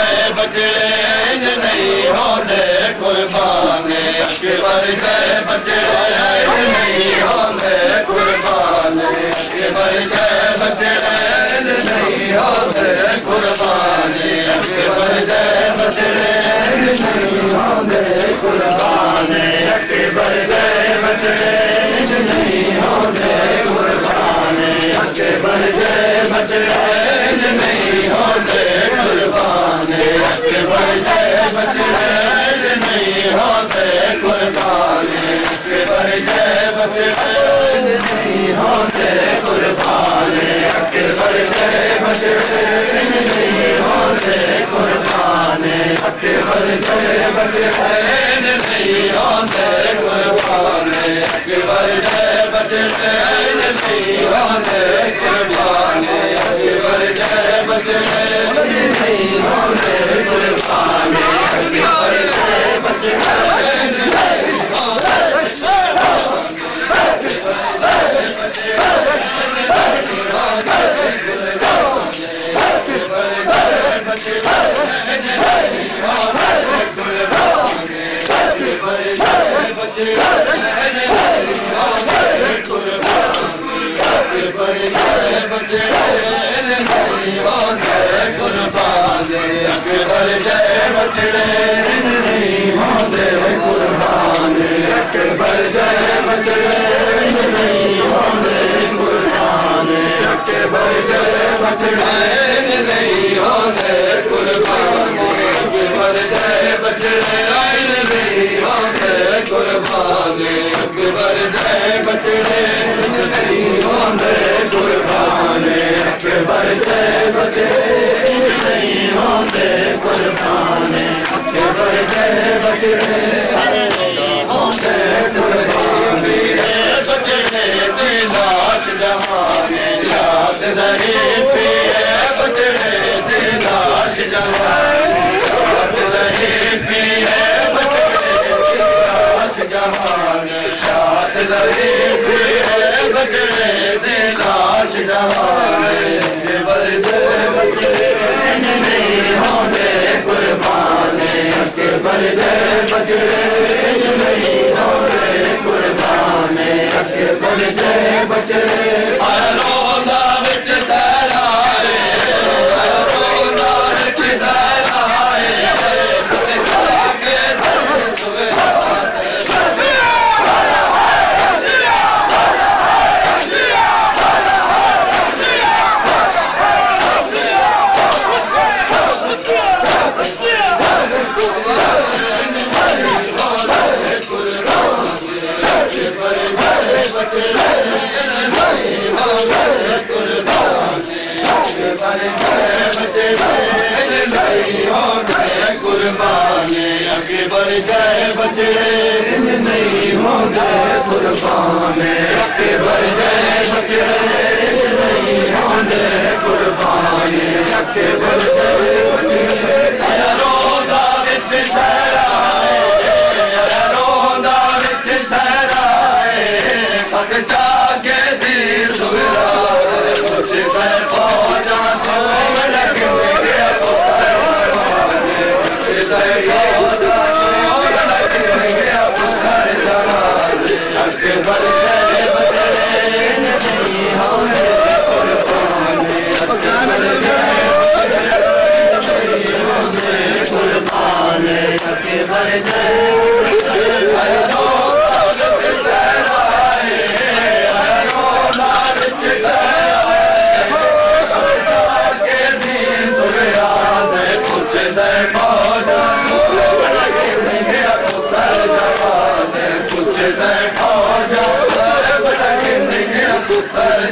गए बचड़े नहीं होते कुर्बान अकबर गए बचड़े नहीं होते कुर्बान अकबर गए बचड़े नहीं होते कुर्बान अकबर गए बचड़े नहीं होते कुर्बान अकबर गए बचड़े नहीं होते कुर्बान अकबर गए बचड़े नहीं होते कुर्बान अकबर गए बचड़े नहीं होते कुर्बान अकबर गए बचड़े नहीं होते कुर्बान अकबर गए बचड़े नहीं होते कुर्बान अकबर गए बचड़े नहीं होते कुर्बान अकबर गए बचड़े नहीं होते कुर्बान अकबर गए बचड़े नहीं होते कुर्बान अकबर गए बचड़े अकबर गए बचड़े नहीं होते कुर्बान अकबर गए बचड़े नहीं होते कुर्बान अकबर गए बचड़े नहीं होते कुर्बान अकबर गए बचड़े नहीं होते कुर्बान अकबर गए बचड़े नहीं होते कुर्बान अकबर गए बचड़े नहीं होते कुर्बान अकबर गए बचड़े नहीं होते कुर्बान बचड़े दिलाश जमाने याद नहीं पिए बचड़े दिलाश जमाने याद नहीं पिए बचड़े दिलाश जमाने याद नहीं पिए बचड़े दिलाश जमाने अकबर गए बचड़े नहीं होते कुर्बान अकबर गए बचड़े नहीं होते कुर्बान अकबर गए बचड़े रोज़ा विच सहराए रोज़ा विच सहराए अकबर गए बचड़े नहीं होते कुर्बान अकबर गए बचड़े नहीं होते कुर्बान अकबर गए बचड़े रोज़ा विच सहराए रोज़ा विच सहराए पग जाके दी सुगराए कुछ मैं पहुंचा तो लग गया अकबर गए बचड़े नहीं होते कुर्बान अकबर गए नहीं होते कुर्बान अकबर गए रोज़ा विच सहराए रोज़ा विच सहराए के दिन सुगराए कुछ देखो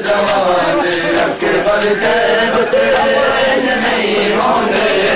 जवान अकबर गए बचड़े नहीं होते